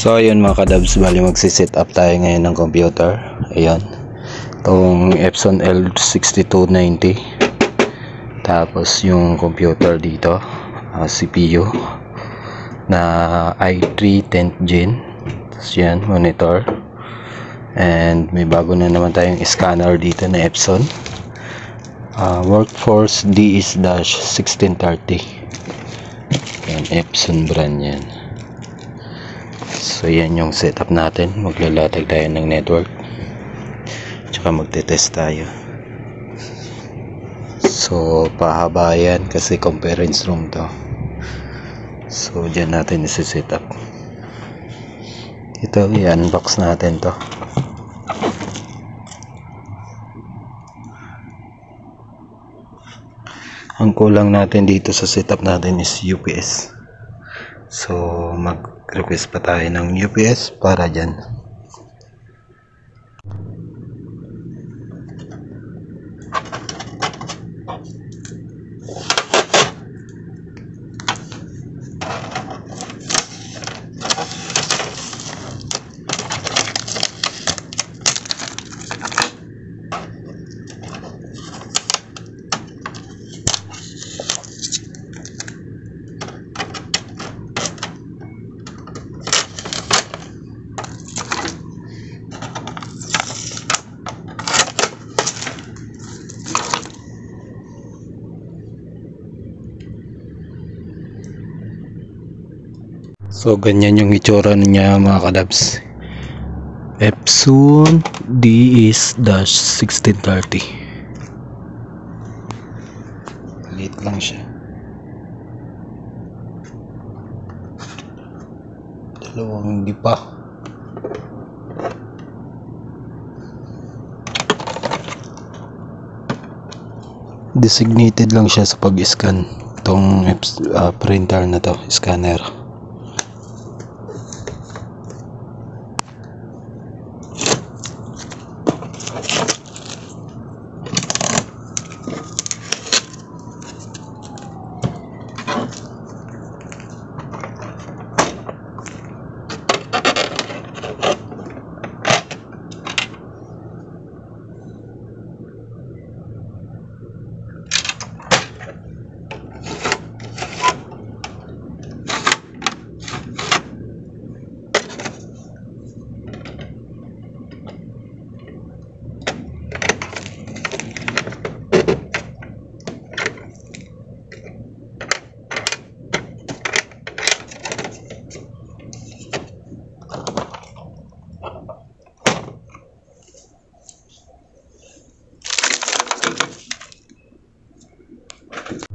So ayun mga kadabs, bali magsiset up tayo ngayon ng computer. Ayan, itong Epson L6290. Tapos yung computer dito, CPU na i3 10th gen. Tapos yan, monitor. And may bago na naman tayong scanner dito na Epson, Workforce DS-1630. Yan, Epson brand yan. So yan yung setup natin. Maglalatag tayo ng network, tsaka magte-test tayo. So pahaba yan kasi conference room to. So dyan natin isi-set up. Ito, i-unbox natin to. Ang kulang natin dito sa setup natin is UPS. So mag-request pa tayo ng UPS para dyan. So ganyan yung itsura niya mga kadabs. Epson DS-1630. Liit lang siya. Dalawang hindi pa. Designated lang siya sa pag-scan. Itong printer na to, scanner.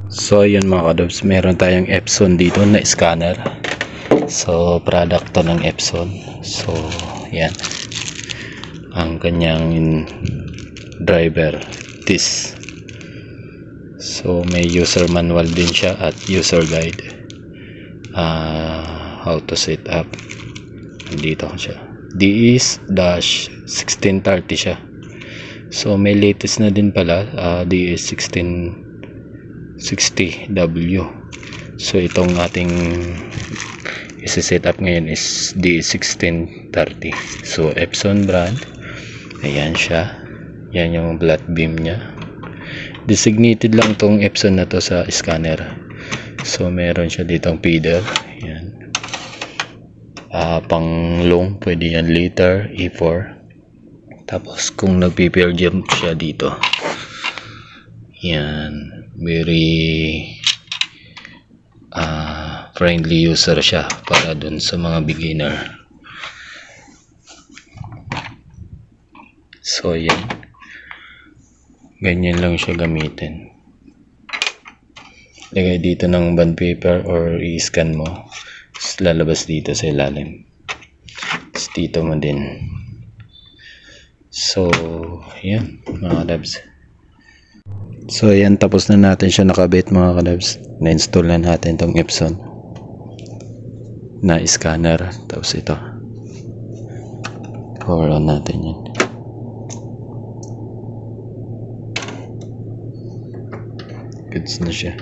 So ayun mga kadabs, meron tayong Epson dito na scanner. So product to ng Epson. So yan ang kanyang driver, this. So may user manual din siya at user guide, how to set up. Dito siya, DS-1630 siya. So may latest na din pala, DS-1660W. So itong ating isi-set up ngayon is DS-1630. So Epson brand. Ayan siya. Yan yung flat beam nya. Designated lang tong Epson na to sa scanner. So meron siya ditong feeder. Yan. Pang long, pwede yan liter, E4. Tapos kung nagpi-pair jump siya dito, yan, very friendly user siya para dun sa mga beginner. So yan, ganyan lang siya gamitin. Lagay dito ng bond paper or i-scan mo, lalabas dito sa ilalim. Tapos dito mo din. So yan mga kadabs. So yan, tapos na natin siya nakabit mga kadabs. Na-install na natin tong Epson na scanner. Tapos ito, power on natin yan. Goods na siya.